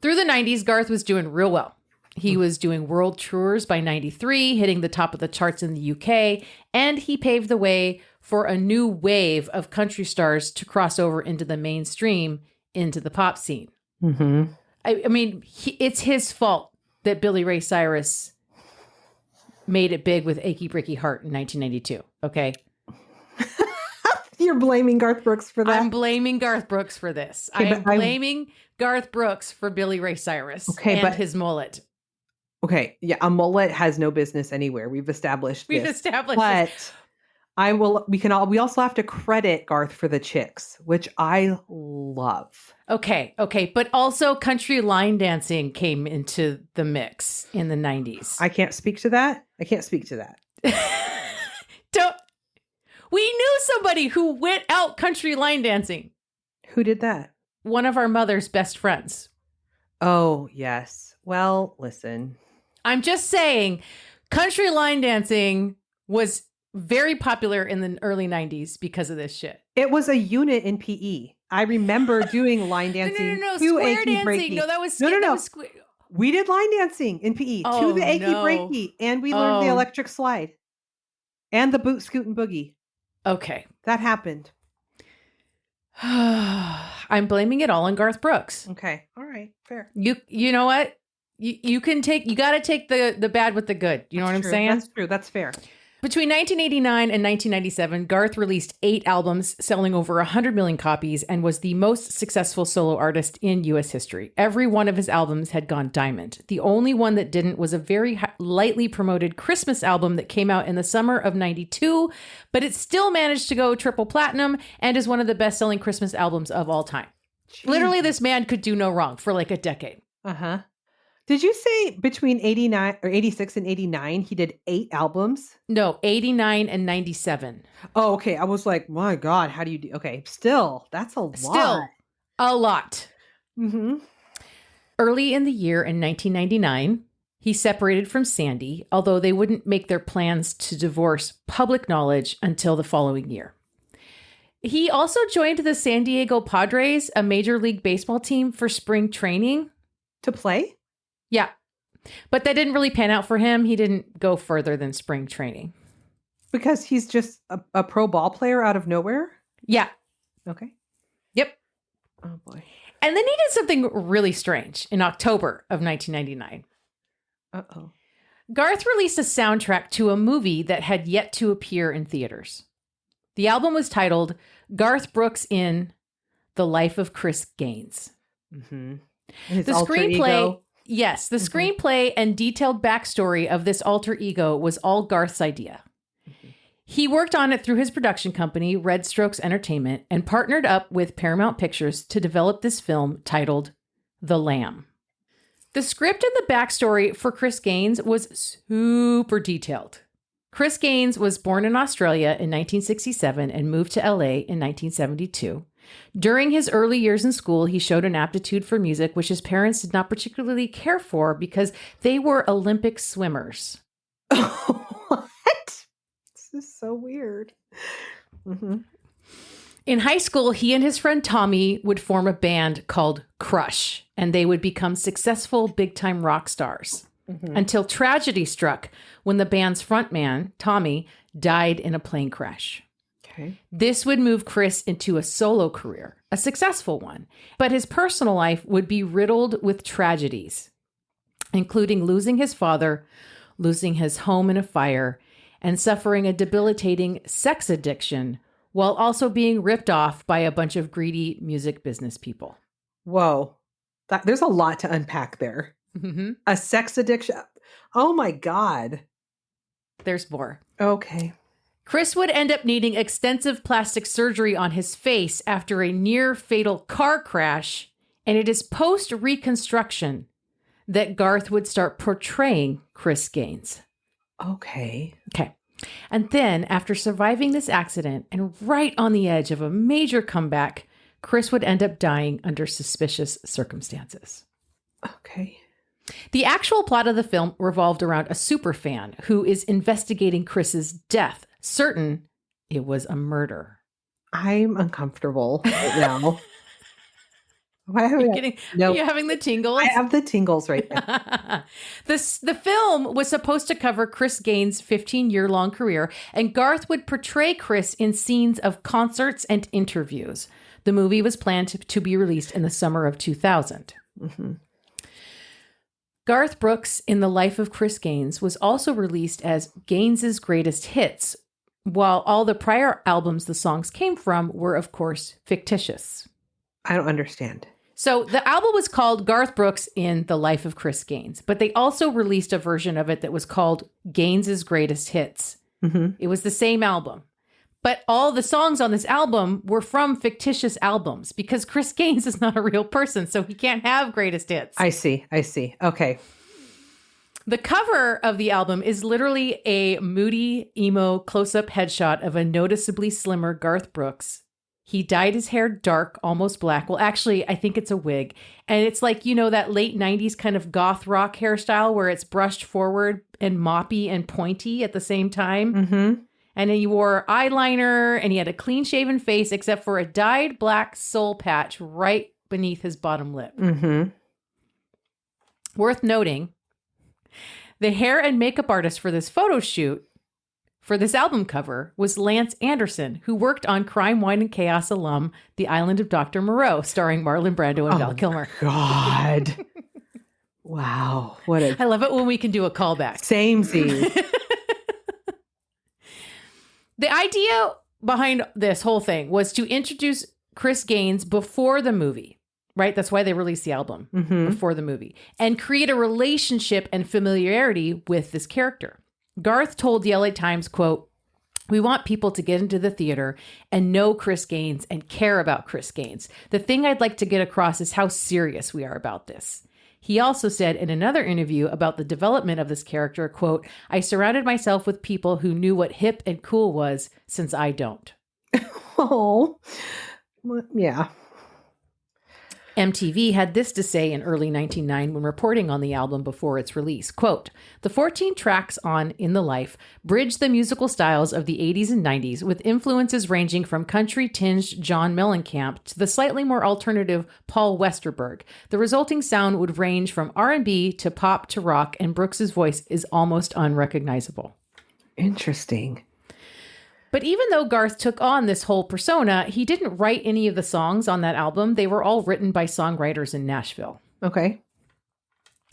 Through the 90s, Garth was doing real well. He was doing world tours by 93, hitting the top of the charts in the UK, and he paved the way for a new wave of country stars to cross over into the mainstream, into the pop scene. Mm-hmm. I mean, it's his fault that Billy Ray Cyrus made it big with Achy Breaky Heart in 1992, okay? You're blaming Garth Brooks for that? I'm blaming Garth Brooks for this. Okay, I'm blaming Garth Brooks for Billy Ray Cyrus and his mullet. Okay, yeah, a mullet has no business anywhere. We've established this. But this. We also have to credit Garth for the Chicks, which I love. Okay. But also country line dancing came into the mix in the 90s. I can't speak to that. We knew somebody who went out country line dancing. Who did that? One of our mother's best friends. Oh, yes. Well, listen. I'm just saying, country line dancing was very popular in the early 90s because of this shit. It was a unit in PE. I remember doing line dancing. No. To Square achy dancing. breaky. No, that was No. that was We did line dancing in PE to the achy breaky, and we learned the electric slide and the boot scoot and boogie. Okay. That happened. I'm blaming it all on Garth Brooks. Okay. All right. Fair. You know what? You got to take the bad with the good. You know what I'm saying? That's true. That's fair. Between 1989 and 1997, Garth released 8 albums selling over 100 million copies and was the most successful solo artist in U.S. history. Every one of his albums had gone diamond. The only one that didn't was a very lightly promoted Christmas album that came out in the summer of 92, but it still managed to go triple platinum and is one of the best-selling Christmas albums of all time. Jeez. Literally, this man could do no wrong for like a decade. Uh-huh. Did you say between 89 or 86 and 89, he did 8 albums? No, 89 and 97. Oh, okay. I was like, my God, how do you do? Okay. Still, that's a lot. Still a lot. Mm-hmm. Early in the year in 1999, he separated from Sandy, although they wouldn't make their plans to divorce public knowledge until the following year. He also joined the San Diego Padres, a Major League Baseball team, for spring training. To play? Yeah. But that didn't really pan out for him. He didn't go further than spring training. Because he's just a pro ball player out of nowhere? Yeah. Okay. Yep. Oh, boy. And then he did something really strange in October of 1999. Uh-oh. Garth released a soundtrack to a movie that had yet to appear in theaters. The album was titled Garth Brooks in The Life of Chris Gaines. Mm-hmm. The screenplay, yes, the screenplay and detailed backstory of this alter ego was all Garth's idea. Mm-hmm. He worked on it through his production company, Red Strokes Entertainment, and partnered up with Paramount Pictures to develop this film titled The Lamb. The script and the backstory for Chris Gaines was super detailed. Chris Gaines was born in Australia in 1967 and moved to LA in 1972. During his early years in school, he showed an aptitude for music, which his parents did not particularly care for because they were Olympic swimmers. What? This is so weird. Mm-hmm. In high school, he and his friend Tommy would form a band called Crush, and they would become successful big-time rock stars. Mm-hmm. Until tragedy struck when the band's frontman, Tommy, died in a plane crash. Okay. This would move Chris into a solo career, a successful one, but his personal life would be riddled with tragedies, including losing his father, losing his home in a fire, and suffering a debilitating sex addiction, while also being ripped off by a bunch of greedy music business people. Whoa. There's a lot to unpack there. Mm-hmm. A sex addiction. Oh my God. There's more. Okay. Chris would end up needing extensive plastic surgery on his face after a near fatal car crash, and it is post-reconstruction that Garth would start portraying Chris Gaines. Okay. Okay. And then, after surviving this accident and right on the edge of a major comeback, Chris would end up dying under suspicious circumstances. Okay. The actual plot of the film revolved around a superfan who is investigating Chris's death, certain it was a murder. I'm uncomfortable right now. Why Are you having the tingles? I have the tingles right now. The film was supposed to cover Chris Gaines' 15-year-long career, and Garth would portray Chris in scenes of concerts and interviews. The movie was planned to be released in the summer of 2000. Mm-hmm. Garth Brooks in The Life of Chris Gaines was also released as Gaines's Greatest Hits, while all the prior albums the songs came from were, of course, fictitious. I don't understand. So the album was called Garth Brooks in The Life of Chris Gaines, but they also released a version of it that was called Gaines's Greatest Hits. Mm-hmm. It was the same album. But all the songs on this album were from fictitious albums because Chris Gaines is not a real person, so he can't have greatest hits. I see. Okay. The cover of the album is literally a moody, emo close-up headshot of a noticeably slimmer Garth Brooks. He dyed his hair dark, almost black. Well, actually, I think it's a wig. And it's like, you know, that late 90s kind of goth rock hairstyle where it's brushed forward and moppy and pointy at the same time. Mm-hmm. And then he wore eyeliner and he had a clean-shaven face except for a dyed black soul patch right beneath his bottom lip. Mm-hmm. Worth noting, the hair and makeup artist for this photo shoot for this album cover was Lance Anderson, who worked on Crime, Wine, and Chaos alum The Island of Dr. Moreau, starring Marlon Brando and Val Kilmer. God. Wow. I love it when we can do a callback. Samesies. The idea behind this whole thing was to introduce Chris Gaines before the movie, right? That's why they released the album before the movie, and create a relationship and familiarity with this character. Garth told the LA Times, quote, "We want people to get into the theater and know Chris Gaines and care about Chris Gaines. The thing I'd like to get across is how serious we are about this." He also said in another interview about the development of this character, quote, "I surrounded myself with people who knew what hip and cool was, since I don't." Oh, yeah. MTV had this to say in early 1999 when reporting on the album before its release, quote, "The 14 tracks on In the Life bridge the musical styles of the 80s and 90s with influences ranging from country-tinged John Mellencamp to the slightly more alternative Paul Westerberg. The resulting sound would range from R&B to pop to rock, and Brooks's voice is almost unrecognizable." Interesting. But even though Garth took on this whole persona, he didn't write any of the songs on that album. They were all written by songwriters in Nashville. Okay.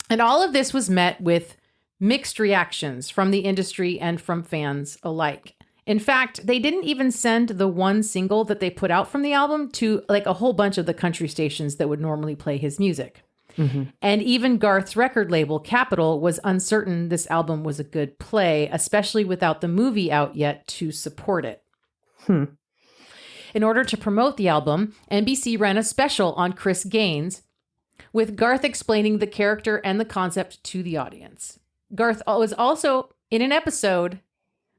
And all of this was met with mixed reactions from the industry and from fans alike. In fact, they didn't even send the one single that they put out from the album to like a whole bunch of the country stations that would normally play his music. Mm-hmm. And even Garth's record label, Capitol, was uncertain this album was a good play, especially without the movie out yet to support it. In order to promote the album, NBC ran a special on Chris Gaines, with Garth explaining the character and the concept to the audience. Garth was also in an episode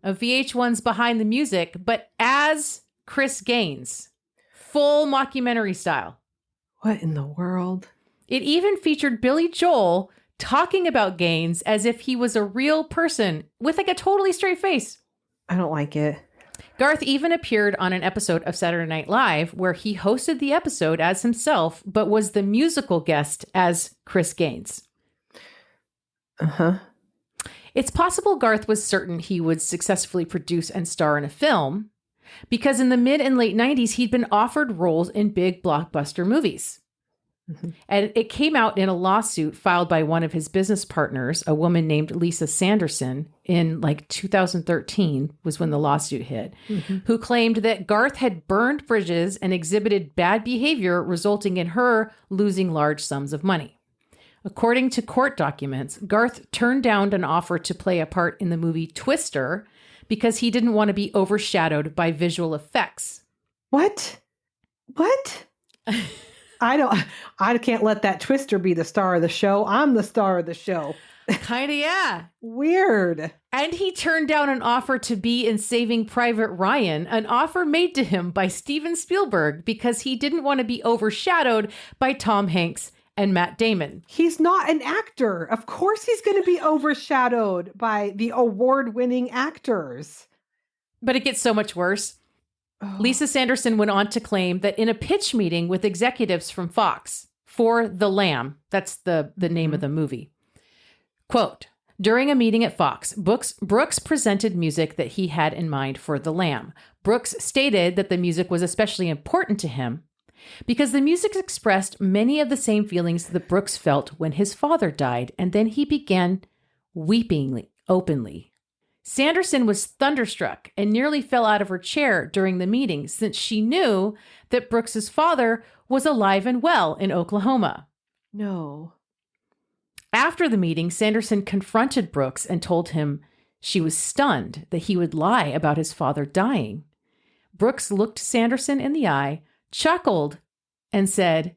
of VH1's Behind the Music, but as Chris Gaines, full mockumentary style. What in the world? It even featured Billy Joel talking about Gaines as if he was a real person with like a totally straight face. I don't like it. Garth even appeared on an episode of Saturday Night Live where he hosted the episode as himself, but was the musical guest as Chris Gaines. Uh-huh. It's possible Garth was certain he would successfully produce and star in a film because in the mid and late 90s, he'd been offered roles in big blockbuster movies. And it came out in a lawsuit filed by one of his business partners, a woman named Lisa Sanderson, in like 2013 was when the lawsuit hit, who claimed that Garth had burned bridges and exhibited bad behavior, resulting in her losing large sums of money. According to court documents, Garth turned down an offer to play a part in the movie Twister because he didn't want to be overshadowed by visual effects. What? I can't let that Twister be the star of the show. I'm the star of the show. Kinda, yeah. Weird. And he turned down an offer to be in Saving Private Ryan, an offer made to him by Steven Spielberg because he didn't want to be overshadowed by Tom Hanks and Matt Damon. He's not an actor. Of course he's going to be overshadowed by the award-winning actors. But it gets so much worse. Oh. Lisa Sanderson went on to claim that in a pitch meeting with executives from Fox for The Lamb, that's the name of the movie, quote, during a meeting at Fox, Brooks presented music that he had in mind for The Lamb. Brooks stated that the music was especially important to him because the music expressed many of the same feelings that Brooks felt when his father died, and then he began weeping openly. Sanderson was thunderstruck and nearly fell out of her chair during the meeting since she knew that Brooks's father was alive and well in Oklahoma. No. After the meeting, Sanderson confronted Brooks and told him she was stunned that he would lie about his father dying. Brooks looked Sanderson in the eye, chuckled, and said,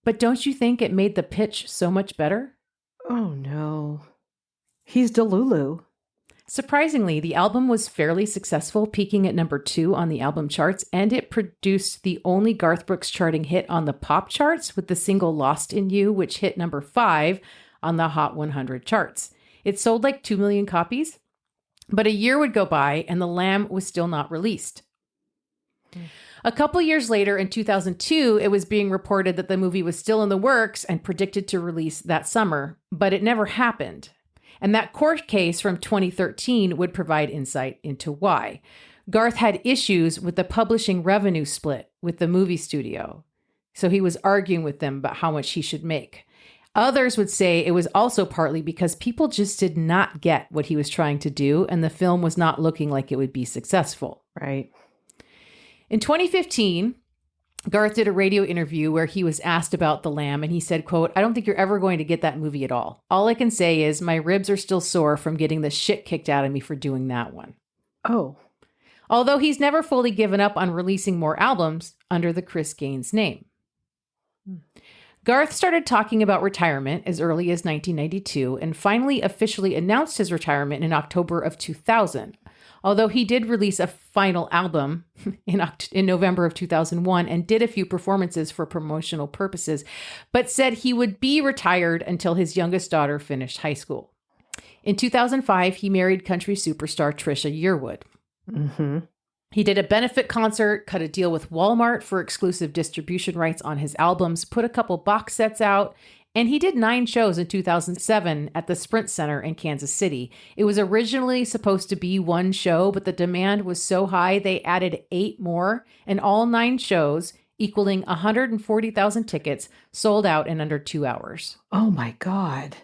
"But don't you think it made the pitch so much better?" Oh, no. He's Delulu. Surprisingly, the album was fairly successful, peaking at number 2 on the album charts, and it produced the only Garth Brooks charting hit on the pop charts with the single Lost in You, which hit number 5 on the Hot 100 charts. It sold like 2 million copies, but a year would go by and The Lamb was still not released. A couple years later, in 2002, it was being reported that the movie was still in the works and predicted to release that summer, but it never happened. And that court case from 2013 would provide insight into why. Garth had issues with the publishing revenue split with the movie studio, so he was arguing with them about how much he should make. Others would say it was also partly because people just did not get what he was trying to do, and the film was not looking like it would be successful. Right. In 2015, Garth did a radio interview where he was asked about The Lamb, and he said, quote, "I don't think you're ever going to get that movie at all. All I can say is my ribs are still sore from getting the shit kicked out of me for doing that one." Oh. Although he's never fully given up on releasing more albums under the Chris Gaines name. Garth started talking about retirement as early as 1992 and finally officially announced his retirement in October of 2000. Although he did release a final album in November of 2001 and did a few performances for promotional purposes, but said he would be retired until his youngest daughter finished high school. In 2005, he married country superstar Trisha Yearwood. Mm-hmm. He did a benefit concert, cut a deal with Walmart for exclusive distribution rights on his albums, put a couple box sets out, and he did 9 shows in 2007 at the Sprint Center in Kansas City. It was originally supposed to be 1 show, but the demand was so high they added 8 more, and all 9 shows, equaling 140,000 tickets, sold out in under 2 hours. Oh my God.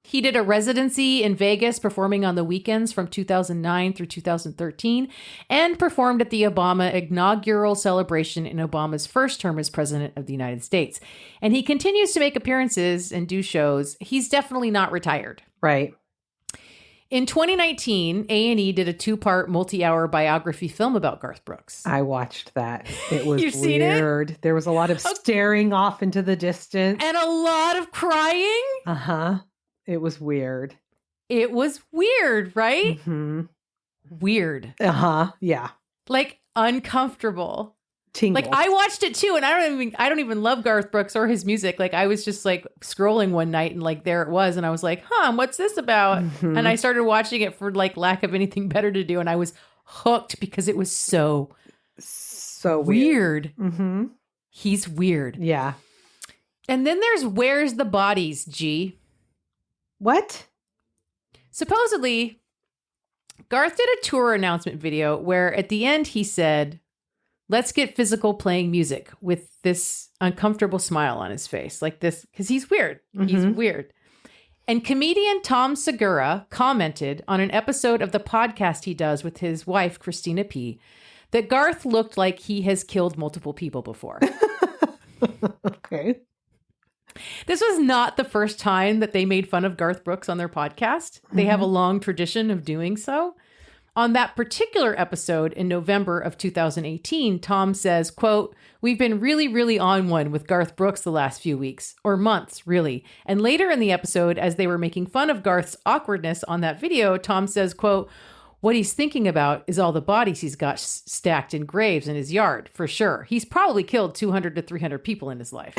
He did a residency in Vegas, performing on the weekends from 2009 through 2013, and performed at the Obama inaugural celebration in Obama's first term as president of the United States. And he continues to make appearances and do shows. He's definitely not retired. Right. In 2019, A&E did a 2-part multi-hour biography film about Garth Brooks. I watched that. It was You've seen it? weird. There was a lot of staring off into the distance. And a lot of crying. Uh-huh. It was weird. It was weird, right? Mm-hmm. Weird. Uh-huh. Yeah. Like uncomfortable. Tingles. Like I watched it too, and I don't even love Garth Brooks or his music. Like I was just like scrolling one night and like there it was, and I was like, what's this about? Mm-hmm. And I started watching it for like lack of anything better to do, and I was hooked because it was so weird. Mm-hmm. He's weird. Yeah. And then there's Where's the Bodies, G? What? Supposedly, Garth did a tour announcement video where at the end he said, "Let's get physical playing music," with this uncomfortable smile on his face. Like this, because he's weird. Mm-hmm. He's weird. And comedian Tom Segura commented on an episode of the podcast he does with his wife, Christina P., that Garth looked like he has killed multiple people before. Okay. This was not the first time that they made fun of Garth Brooks on their podcast. They have a long tradition of doing so. On that particular episode in November of 2018, Tom says, quote, "We've been really, really on one with Garth Brooks the last few weeks, or months, really." And later in the episode, as they were making fun of Garth's awkwardness on that video, Tom says, quote, "What he's thinking about is all the bodies he's got stacked in graves in his yard, for sure. He's probably killed 200 to 300 people in his life."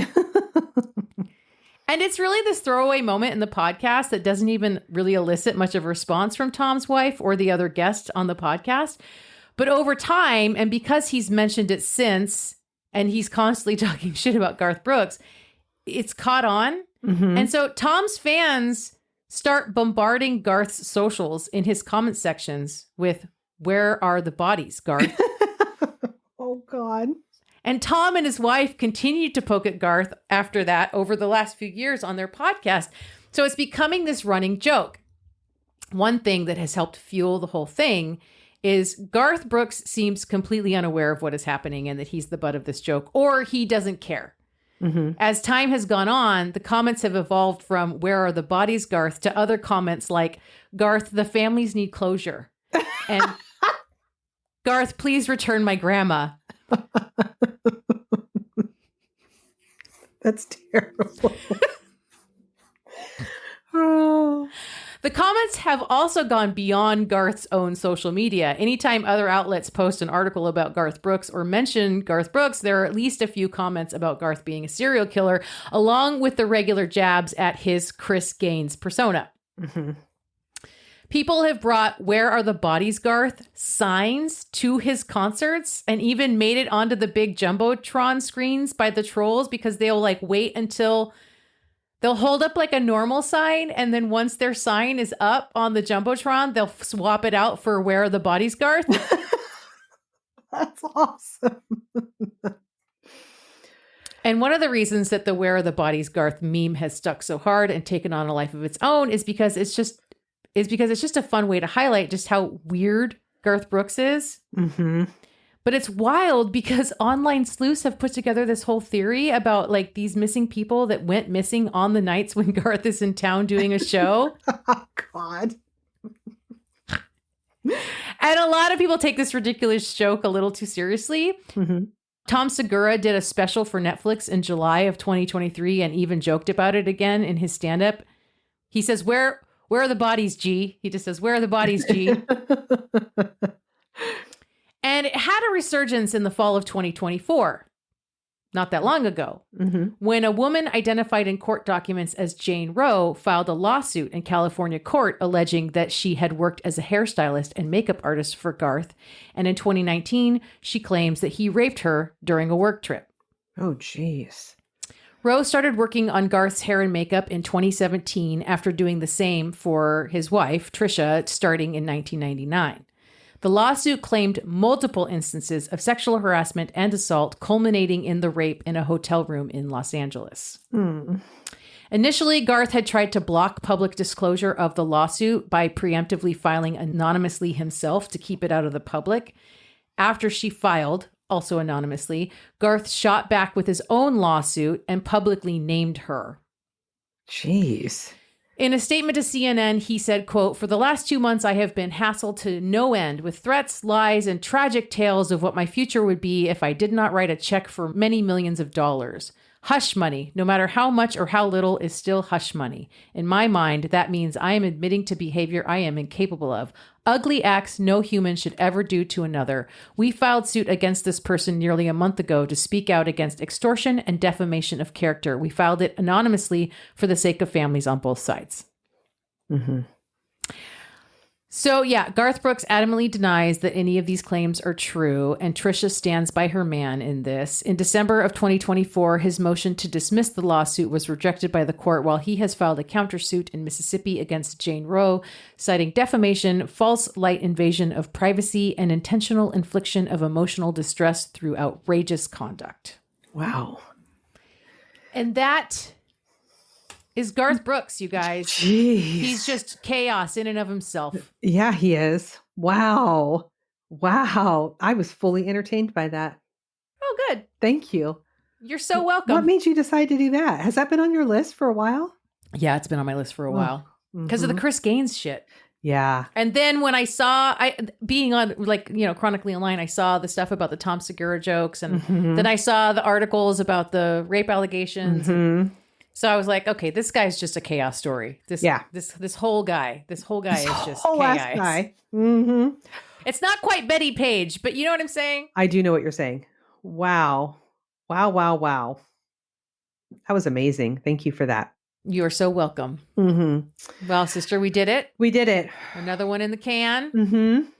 And it's really this throwaway moment in the podcast that doesn't even really elicit much of a response from Tom's wife or the other guests on the podcast. But over time, and because he's mentioned it since, and he's constantly talking shit about Garth Brooks, it's caught on. Mm-hmm. And so Tom's fans start bombarding Garth's socials in his comment sections with, "Where are the bodies, Garth?" Oh, God. And Tom and his wife continued to poke at Garth after that over the last few years on their podcast. So it's becoming this running joke. One thing that has helped fuel the whole thing is Garth Brooks seems completely unaware of what is happening and that he's the butt of this joke, or he doesn't care. Mm-hmm. As time has gone on, the comments have evolved from "Where are the bodies, Garth?" to other comments like, "Garth, the families need closure." And Garth, please return my grandma. That's terrible. Oh. The comments have also gone beyond Garth's own social media. Anytime other outlets post an article about Garth Brooks or mention Garth Brooks, there are at least a few comments about Garth being a serial killer, along with the regular jabs at his Chris Gaines persona. Mm-hmm. People have brought "Where are the bodies, Garth?" signs to his concerts and even made it onto the big Jumbotron screens by the trolls because they'll like wait until they'll hold up like a normal sign. And then once their sign is up on the Jumbotron, they'll swap it out for "Where are the bodies, Garth?" That's awesome. And one of the reasons that the "Where are the bodies, Garth" meme has stuck so hard and taken on a life of its own is because it's just a fun way to highlight just how weird Garth Brooks is. Mm-hmm. But it's wild because online sleuths have put together this whole theory about like these missing people that went missing on the nights when Garth is in town doing a show. Oh, God. And a lot of people take this ridiculous joke a little too seriously. Mm-hmm. Tom Segura did a special for Netflix in July of 2023 and even joked about it again in his stand-up. He says, Where are the bodies, G? He just says, "Where are the bodies, G?" And it had a resurgence in the fall of 2024, not that long ago, when a woman identified in court documents as Jane Roe filed a lawsuit in California court alleging that she had worked as a hairstylist and makeup artist for Garth. And in 2019, she claims that he raped her during a work trip. Oh, jeez. Roe started working on Garth's hair and makeup in 2017 after doing the same for his wife, Trisha, starting in 1999. The lawsuit claimed multiple instances of sexual harassment and assault, culminating in the rape in a hotel room in Los Angeles. Initially, Garth had tried to block public disclosure of the lawsuit by preemptively filing anonymously himself to keep it out of the public. After she filed, also anonymously, Garth shot back with his own lawsuit and publicly named her. Jeez. In a statement to CNN, he said, quote, "For the last 2 months, I have been hassled to no end with threats, lies, and tragic tales of what my future would be if I did not write a check for many millions of dollars. Hush money, no matter how much or how little, is still hush money. In my mind, that means I am admitting to behavior I am incapable of. Ugly acts no human should ever do to another. We filed suit against this person nearly a month ago to speak out against extortion and defamation of character. We filed it anonymously for the sake of families on both sides." Mm-hmm. So yeah, Garth Brooks adamantly denies that any of these claims are true, and Trisha stands by her man in this. In December of 2024, his motion to dismiss the lawsuit was rejected by the court, while he has filed a countersuit in Mississippi against Jane Roe, citing defamation, false light invasion of privacy, and intentional infliction of emotional distress through outrageous conduct. Wow. And that is Garth Brooks, you guys. Jeez. He's just chaos in and of himself. Yeah, he is. Wow. Wow. I was fully entertained by that. Oh, good. Thank you. You're so welcome. What made you decide to do that? Has that been on your list for a while? Yeah, it's been on my list for a while because of the Chris Gaines shit. Yeah. And then when I saw, being on like, chronically online, I saw the stuff about the Tom Segura jokes, and then I saw the articles about the rape allegations. So I was like, okay, this guy's just a chaos story. This whole guy is just chaos. Guy. It's not quite Betty Page, but you know what I'm saying? I do know what you're saying. Wow. Wow, wow, wow. That was amazing. Thank you for that. You are so welcome. Well, sister, we did it. We did it. Another one in the can.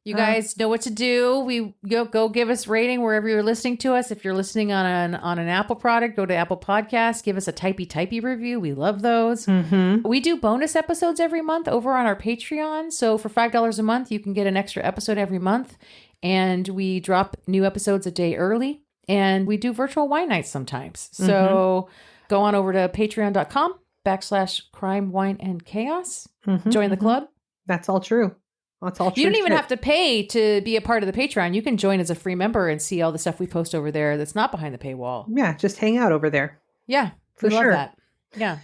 You guys know what to do. We go give us rating wherever you're listening to us. If you're listening on an Apple product, go to Apple Podcasts. Give us a typey review. We love those. We do bonus episodes every month over on our Patreon. So for $5 a month, you can get an extra episode every month. And we drop new episodes a day early. And we do virtual wine nights sometimes. So go on over to patreon.com/crime, wine, and chaos. Join the club. That's all true. That's all true. You don't even have to pay to be a part of the Patreon. You can join as a free member and see all the stuff we post over there that's not behind the paywall. Yeah, just hang out over there. Yeah, for we sure. love that. Yeah.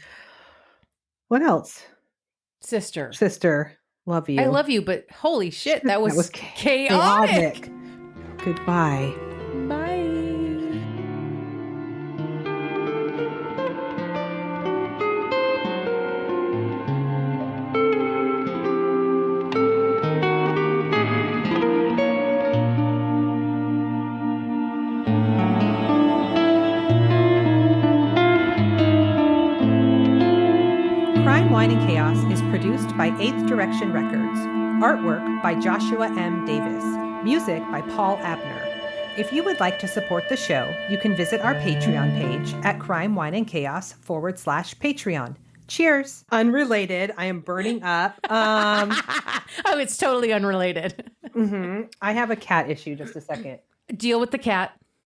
What else? Sister. Love you. I love you, but holy shit, that was chaotic. Goodbye. Bye. Crime, Wine, and Chaos is produced by 8th Direction Records. Artwork by Joshua M. Davis. Music by Paul Abner. If you would like to support the show, you can visit our Patreon page at crimewineandchaos.com/Patreon. Cheers. Unrelated. I am burning up. Oh, it's totally unrelated. I have a cat issue. Just a second. Deal with the cat.